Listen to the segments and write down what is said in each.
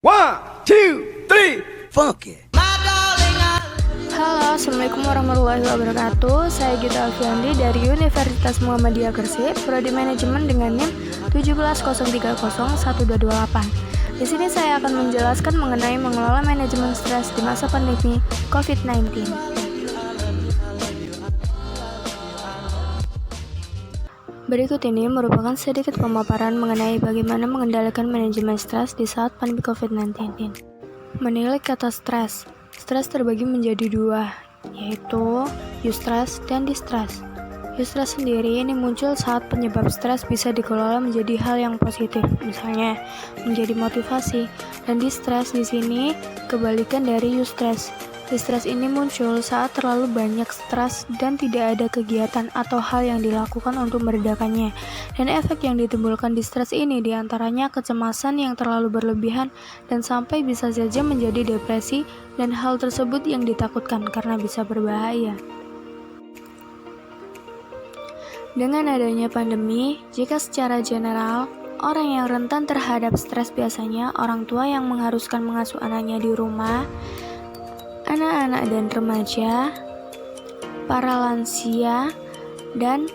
One, two, three, funk it. Halo, Assalamualaikum warahmatullahi wabarakatuh. Saya Gita Alfiandi dari Universitas Muhammadiyah Gresik, Prodi Manajemen dengan NIM 170301228. Di sini saya akan menjelaskan mengenai mengelola manajemen stres di masa pandemi COVID-19. Berikut ini merupakan sedikit pemaparan mengenai bagaimana mengendalikan manajemen stres di saat pandemi COVID-19. Menilai kata stres. Stres terbagi menjadi dua, yaitu eustress dan distress. Eustress sendiri ini muncul saat penyebab stres bisa dikelola menjadi hal yang positif, misalnya menjadi motivasi. Dan distress di sini kebalikan dari eustress. Distress ini muncul saat terlalu banyak stres dan tidak ada kegiatan atau hal yang dilakukan untuk meredakannya. Dan efek yang ditimbulkan distress ini diantaranya kecemasan yang terlalu berlebihan dan sampai bisa saja menjadi depresi, dan hal tersebut yang ditakutkan karena bisa berbahaya. Dengan adanya pandemi, jika secara general orang yang rentan terhadap stres biasanya orang tua yang mengharuskan mengasuh anaknya di rumah, anak-anak dan remaja, para lansia, dan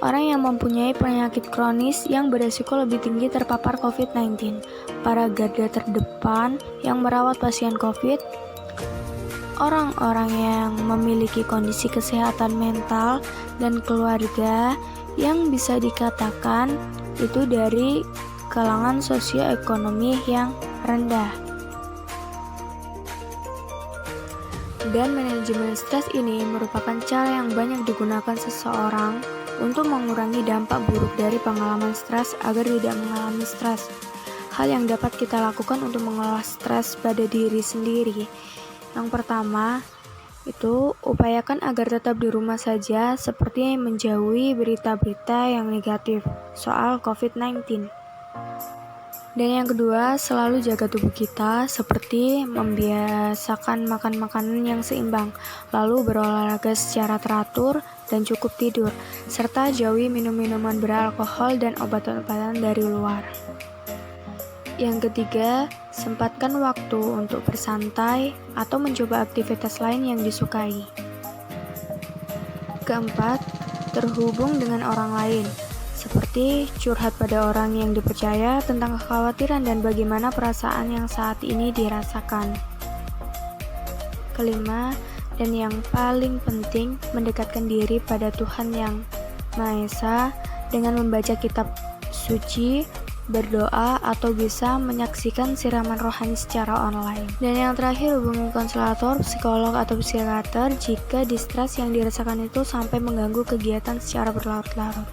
orang yang mempunyai penyakit kronis yang beresiko lebih tinggi terpapar COVID-19, para garda terdepan yang merawat pasien COVID, orang-orang yang memiliki kondisi kesehatan mental, dan keluarga yang bisa dikatakan itu dari kalangan sosioekonomi yang rendah. Dan manajemen stres ini merupakan cara yang banyak digunakan seseorang untuk mengurangi dampak buruk dari pengalaman stres agar tidak mengalami stres. Hal yang dapat kita lakukan untuk mengelola stres pada diri sendiri. Yang pertama, itu upayakan agar tetap di rumah saja, seperti menjauhi berita-berita yang negatif soal COVID-19. Dan yang kedua, selalu jaga tubuh kita, seperti membiasakan makan makanan yang seimbang, lalu berolahraga secara teratur dan cukup tidur, serta jauhi minum-minuman beralkohol dan obat-obatan dari luar. Yang ketiga, sempatkan waktu untuk bersantai atau mencoba aktivitas lain yang disukai. Keempat, terhubung dengan orang lain, seperti curhat pada orang yang dipercaya tentang kekhawatiran dan bagaimana perasaan yang saat ini dirasakan. Kelima, dan yang paling penting, mendekatkan diri pada Tuhan Yang Maha Esa dengan membaca kitab suci, berdoa, atau bisa menyaksikan siraman rohani secara online. Dan yang terakhir, hubungi konselor, psikolog, atau psikiater jika distress yang dirasakan itu sampai mengganggu kegiatan secara berlarut-larut.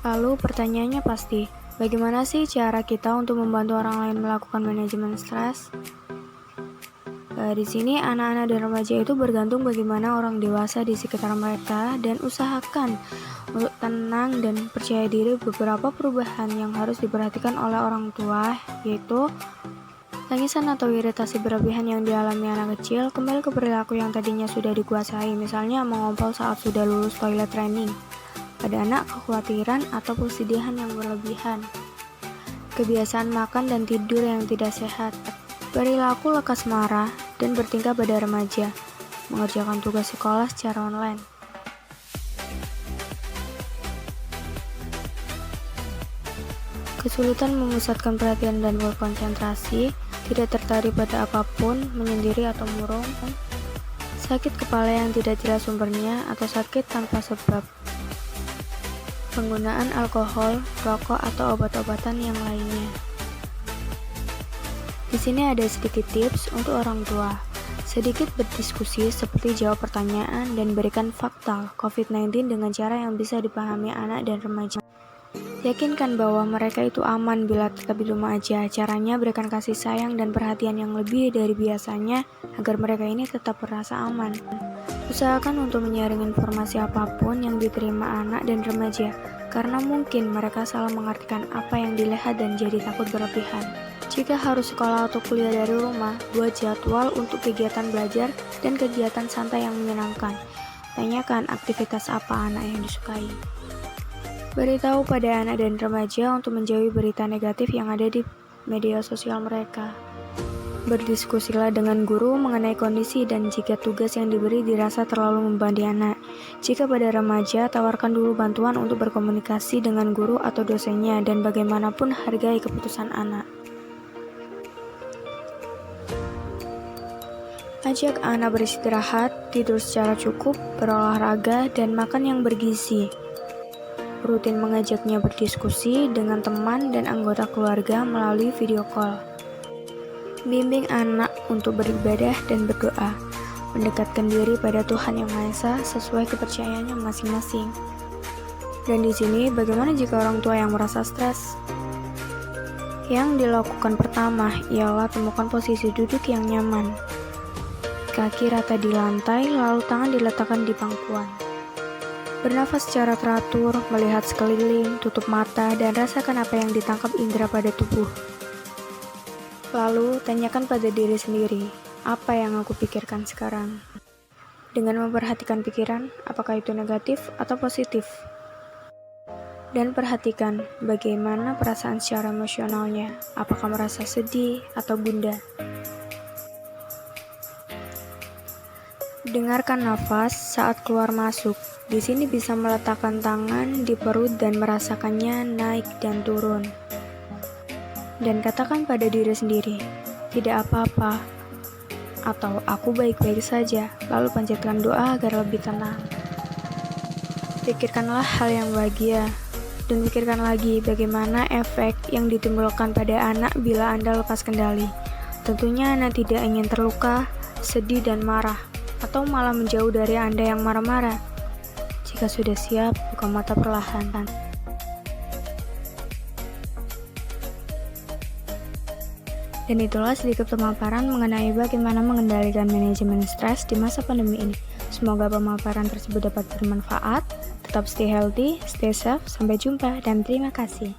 Lalu pertanyaannya pasti, bagaimana sih cara kita untuk membantu orang lain melakukan manajemen stres? Di sini anak-anak dan remaja itu bergantung bagaimana orang dewasa di sekitar mereka, dan usahakan untuk tenang dan percaya diri. Beberapa perubahan yang harus diperhatikan oleh orang tua, yaitu tangisan atau iritasi berlebihan yang dialami anak kecil, kembali ke perilaku yang tadinya sudah dikuasai, misalnya mengompol saat sudah lulus toilet training. Pada anak, kekhawatiran atau kesedihan yang berlebihan, kebiasaan makan dan tidur yang tidak sehat, perilaku lekas marah dan bertingkah pada remaja, mengerjakan tugas sekolah secara online. Kesulitan memusatkan perhatian dan berkonsentrasi, tidak tertarik pada apapun, menyendiri atau murung, sakit kepala yang tidak jelas sumbernya atau sakit tanpa sebab, penggunaan alkohol, rokok, atau obat-obatan yang lainnya. Di sini ada sedikit tips untuk orang tua. Sedikit berdiskusi seperti jawab pertanyaan dan berikan fakta COVID-19 dengan cara yang bisa dipahami anak dan remaja. Yakinkan bahwa mereka itu aman bila tetap di rumah aja. Caranya berikan kasih sayang dan perhatian yang lebih dari biasanya agar mereka ini tetap merasa aman. Usahakan untuk menyaring informasi apapun yang diterima anak dan remaja, karena mungkin mereka salah mengartikan apa yang dilihat dan jadi takut berlebihan. Jika harus sekolah atau kuliah dari rumah, buat jadwal untuk kegiatan belajar dan kegiatan santai yang menyenangkan. Tanyakan aktivitas apa anak yang disukai. Beritahu pada anak dan remaja untuk menjauhi berita negatif yang ada di media sosial mereka. Berdiskusilah dengan guru mengenai kondisi dan jika tugas yang diberi dirasa terlalu membebani anak. Jika pada remaja, tawarkan dulu bantuan untuk berkomunikasi dengan guru atau dosennya dan bagaimanapun hargai keputusan anak. Ajak anak beristirahat, tidur secara cukup, berolahraga, dan makan yang bergizi. Rutin mengajaknya berdiskusi dengan teman dan anggota keluarga melalui video call. Bimbing anak untuk beribadah dan berdoa, mendekatkan diri pada Tuhan Yang Maha Esa sesuai kepercayaannya masing-masing. Dan di sini, bagaimana jika orang tua yang merasa stres? Yang dilakukan pertama ialah temukan posisi duduk yang nyaman. Kaki rata di lantai, lalu tangan diletakkan di pangkuan. Bernafas secara teratur, melihat sekeliling, tutup mata, dan rasakan apa yang ditangkap indera pada tubuh. Lalu, tanyakan pada diri sendiri, apa yang aku pikirkan sekarang? Dengan memperhatikan pikiran, apakah itu negatif atau positif? Dan perhatikan bagaimana perasaan secara emosionalnya, apakah merasa sedih atau gundah? Dengarkan nafas saat keluar masuk. Di sini bisa meletakkan tangan di perut dan merasakannya naik dan turun. Dan katakan pada diri sendiri, tidak apa-apa, atau aku baik-baik saja, lalu panjatkan doa agar lebih tenang. Pikirkanlah hal yang bahagia, dan pikirkan lagi bagaimana efek yang ditimbulkan pada anak bila Anda lepas kendali. Tentunya anak tidak ingin terluka, sedih dan marah, atau malah menjauh dari Anda yang marah-marah. Jika sudah siap, buka mata perlahan. Dan itulah sedikit pemaparan mengenai bagaimana mengendalikan manajemen stres di masa pandemi ini. Semoga pemaparan tersebut dapat bermanfaat. Tetap stay healthy, stay safe, sampai jumpa, dan terima kasih.